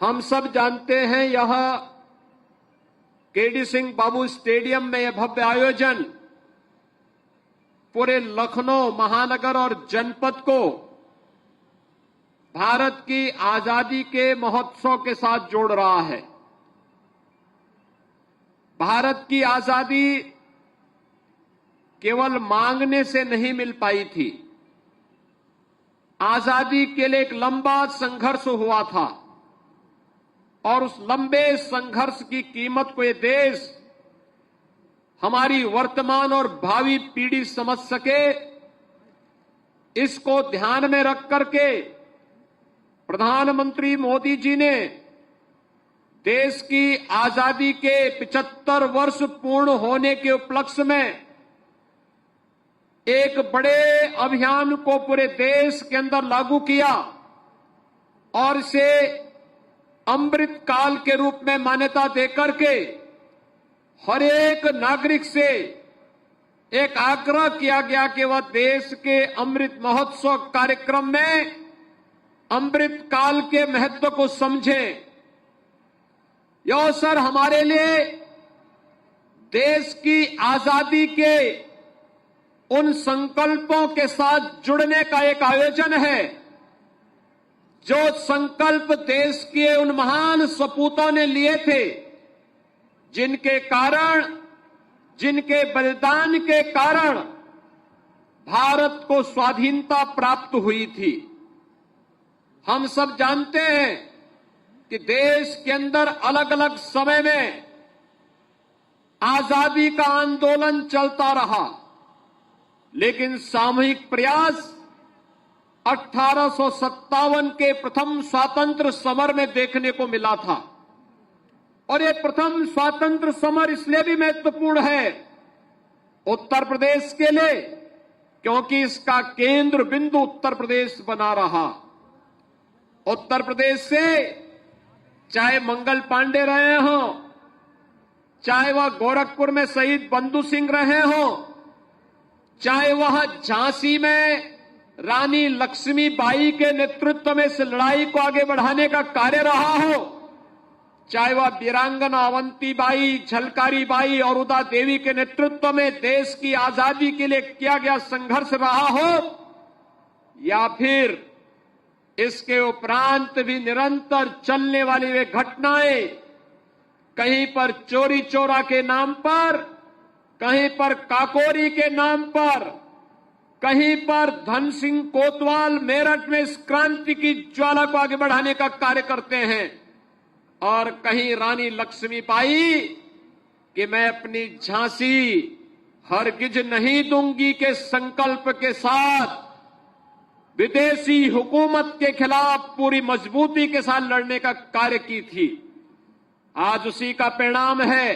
हम सब जानते हैं यह केडी सिंह बाबू स्टेडियम में यह भव्य आयोजन पूरे लखनऊ महानगर और जनपद को भारत की आजादी के महोत्सव के साथ जोड़ रहा है। भारत की आजादी केवल मांगने से नहीं मिल पाई थी। आजादी के लिए एक लंबा संघर्ष हुआ था और उस लंबे संघर्ष की कीमत को ये देश, हमारी वर्तमान और भावी पीढ़ी समझ सके, इसको ध्यान में रख करके प्रधानमंत्री मोदी जी ने देश की आजादी के 75 वर्ष पूर्ण होने के उपलक्ष्य में एक बड़े अभियान को पूरे देश के अंदर लागू किया और इसे अमृत काल के रूप में मान्यता देकर के हर एक नागरिक से एक आग्रह किया गया कि वह देश के अमृत महोत्सव कार्यक्रम में अमृत काल के महत्व को समझे। यह अवसर हमारे लिए देश की आजादी के उन संकल्पों के साथ जुड़ने का एक आयोजन है जो संकल्प देश के उन महान सपूतों ने लिए थे, जिनके कारण, जिनके बलिदान के कारण भारत को स्वाधीनता प्राप्त हुई थी। हम सब जानते हैं कि देश के अंदर अलग अलग समय में आजादी का आंदोलन चलता रहा, लेकिन सामूहिक प्रयास 1857 के प्रथम स्वातंत्र समर में देखने को मिला था। और ये प्रथम स्वातंत्र समर इसलिए भी महत्वपूर्ण है उत्तर प्रदेश के लिए, क्योंकि इसका केंद्र बिंदु उत्तर प्रदेश बना रहा। उत्तर प्रदेश से चाहे मंगल पांडे रहे हों, चाहे वह गोरखपुर में शहीद बंधु सिंह रहे हों, चाहे वह झांसी में रानी लक्ष्मीबाई के नेतृत्व में इस लड़ाई को आगे बढ़ाने का कार्य रहा हो, चाहे वह वीरांगना अवंतीबाई, झलकारी बाई और उदा देवी के नेतृत्व में देश की आजादी के लिए किया गया संघर्ष रहा हो, या फिर इसके उपरांत भी निरंतर चलने वाली वे घटनाएं, कहीं पर चोरी चोरा के नाम पर, कहीं पर काकोरी के नाम पर, कहीं पर धन सिंह कोतवाल मेरठ में इस क्रांति की ज्वाला को आगे बढ़ाने का कार्य करते हैं, और कहीं रानी लक्ष्मीबाई कि मैं अपनी झांसी हरगिज नहीं दूंगी के संकल्प के साथ विदेशी हुकूमत के खिलाफ पूरी मजबूती के साथ लड़ने का कार्य की थी। आज उसी का परिणाम है,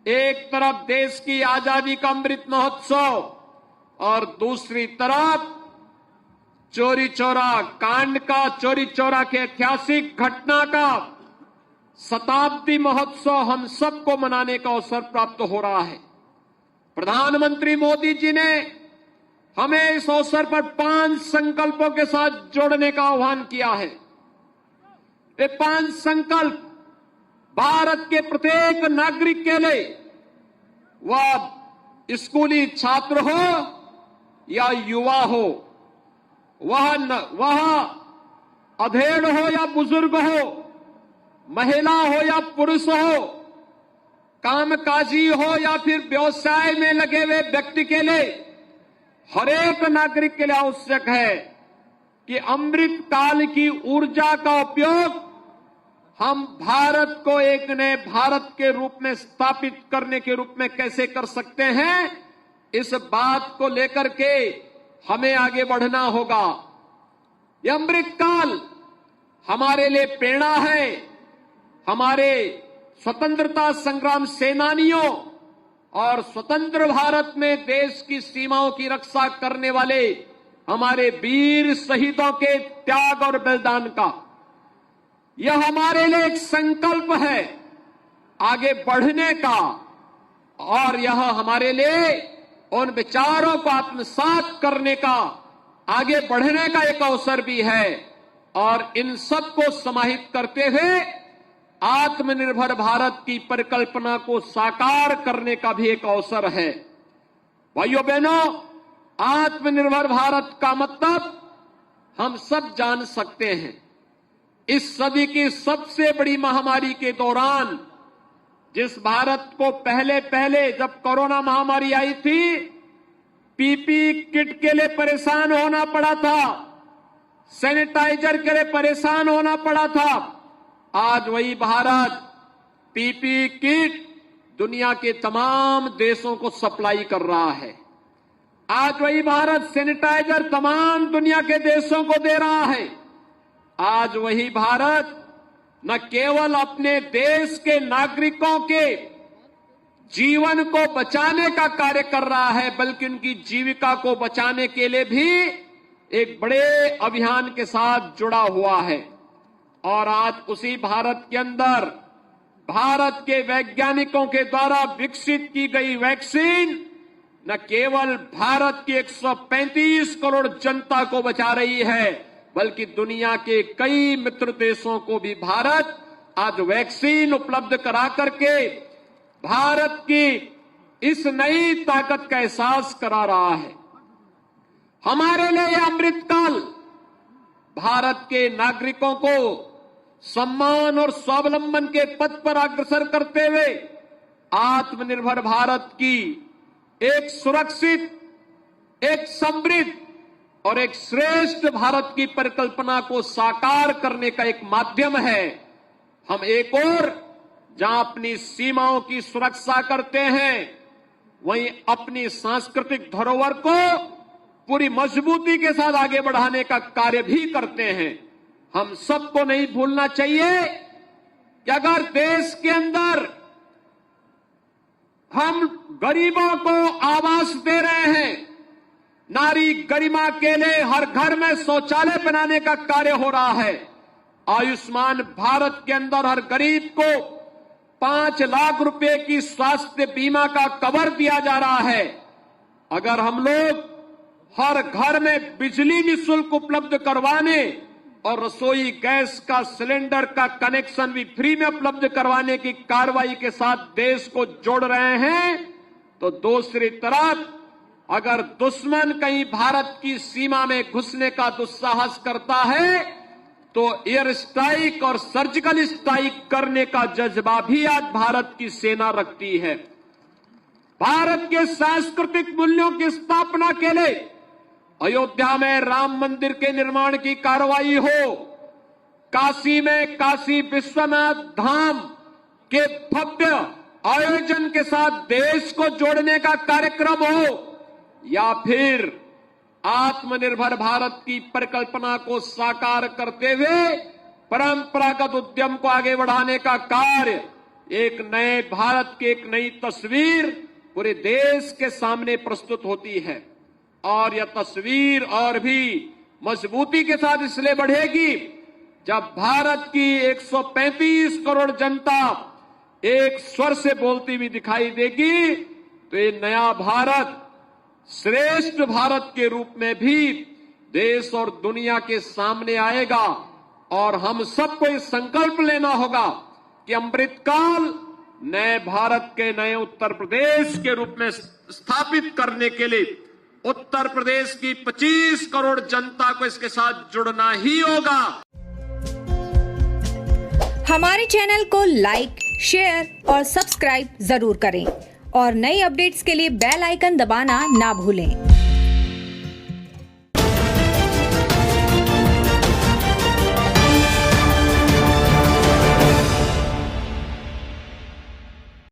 एक तरफ देश की आजादी का अमृत महोत्सव और दूसरी तरफ चोरी चोरा कांड का, चोरी चोरा के ऐतिहासिक घटना का शताब्दी महोत्सव हम सबको मनाने का अवसर प्राप्त हो रहा है। प्रधानमंत्री मोदी जी ने हमें इस अवसर पर 5 संकल्पों के साथ जोड़ने का आह्वान किया है। ये 5 संकल्प भारत के प्रत्येक नागरिक के लिए, वह स्कूली छात्र हो या युवा हो, वह अधेड़ हो या बुजुर्ग हो, महिला हो या पुरुष हो, कामकाजी हो या फिर व्यवसाय में लगे हुए व्यक्ति के लिए, हर एक नागरिक के लिए आवश्यक है कि अमृत काल की ऊर्जा का उपयोग हम भारत को एक नए भारत के रूप में स्थापित करने के रूप में कैसे कर सकते हैं, इस बात को लेकर के हमें आगे बढ़ना होगा। यह अमृत काल हमारे लिए प्रेरणा है। हमारे स्वतंत्रता संग्राम सेनानियों और स्वतंत्र भारत में देश की सीमाओं की रक्षा करने वाले हमारे वीर शहीदों के त्याग और बलिदान का, यह हमारे लिए एक संकल्प है आगे बढ़ने का, और यह हमारे लिए उन विचारों को आत्मसात करने का, आगे बढ़ने का एक अवसर भी है। और इन सब को समाहित करते हुए आत्मनिर्भर भारत की परिकल्पना को साकार करने का भी एक अवसर है। भाइयों बहनों, आत्मनिर्भर भारत का मतलब हम सब जान सकते हैं। इस सदी की सबसे बड़ी महामारी के दौरान जिस भारत को पहले जब कोरोना महामारी आई थी, पीपीई किट के लिए परेशान होना पड़ा था, सैनिटाइजर के लिए परेशान होना पड़ा था, आज वही भारत पीपीई किट दुनिया के तमाम देशों को सप्लाई कर रहा है। आज वही भारत सैनिटाइजर तमाम दुनिया के देशों को दे रहा है। आज वही भारत न केवल अपने देश के नागरिकों के जीवन को बचाने का कार्य कर रहा है, बल्कि उनकी जीविका को बचाने के लिए भी एक बड़े अभियान के साथ जुड़ा हुआ है। और आज उसी भारत के अंदर भारत के वैज्ञानिकों के द्वारा विकसित की गई वैक्सीन न केवल भारत की 135 करोड़ जनता को बचा रही है, बल्कि दुनिया के कई मित्र देशों को भी भारत आज वैक्सीन उपलब्ध करा करके भारत की इस नई ताकत का एहसास करा रहा है। हमारे लिए यह अमृतकाल भारत के नागरिकों को सम्मान और स्वावलंबन के पथ पर अग्रसर करते हुए आत्मनिर्भर भारत की एक सुरक्षित, एक समृद्ध और एक श्रेष्ठ भारत की परिकल्पना को साकार करने का एक माध्यम है। हम एक और जहां अपनी सीमाओं की सुरक्षा करते हैं, वहीं अपनी सांस्कृतिक धरोहर को पूरी मजबूती के साथ आगे बढ़ाने का कार्य भी करते हैं। हम सबको नहीं भूलना चाहिए कि अगर देश के अंदर हम गरीबों को आवास दे रहे हैं, नारी गरिमा के लिए हर घर में शौचालय बनाने का कार्य हो रहा है, आयुष्मान भारत के अंदर हर गरीब को 5 लाख रुपए की स्वास्थ्य बीमा का कवर दिया जा रहा है, अगर हम लोग हर घर में बिजली निःशुल्क उपलब्ध करवाने और रसोई गैस का सिलेंडर का कनेक्शन भी फ्री में उपलब्ध करवाने की कार्रवाई के साथ देश को जोड़ रहे हैं, तो दूसरी तरफ अगर दुश्मन कहीं भारत की सीमा में घुसने का दुस्साहस करता है तो एयर स्ट्राइक और सर्जिकल स्ट्राइक करने का जज्बा भी आज भारत की सेना रखती है। भारत के सांस्कृतिक मूल्यों की स्थापना के लिए अयोध्या में राम मंदिर के निर्माण की कार्रवाई हो, काशी में काशी विश्वनाथ धाम के भव्य आयोजन के साथ देश को जोड़ने का कार्यक्रम हो, या फिर आत्मनिर्भर भारत की परिकल्पना को साकार करते हुए परंपरागत उद्यम को आगे बढ़ाने का कार्य, एक नए भारत की एक नई तस्वीर पूरे देश के सामने प्रस्तुत होती है। और यह तस्वीर और भी मजबूती के साथ इसलिए बढ़ेगी जब भारत की 135 करोड़ जनता एक स्वर से बोलती हुई दिखाई देगी, तो ये नया भारत श्रेष्ठ भारत के रूप में भी देश और दुनिया के सामने आएगा। और हम सबको ये संकल्प लेना होगा कि अमृतकाल नए भारत के नए उत्तर प्रदेश के रूप में स्थापित करने के लिए उत्तर प्रदेश की 25 करोड़ जनता को इसके साथ जुड़ना ही होगा। हमारे चैनल को लाइक, शेयर और सब्सक्राइब जरूर करें और नई अपडेट्स के लिए बेल आइकन दबाना ना भूलें।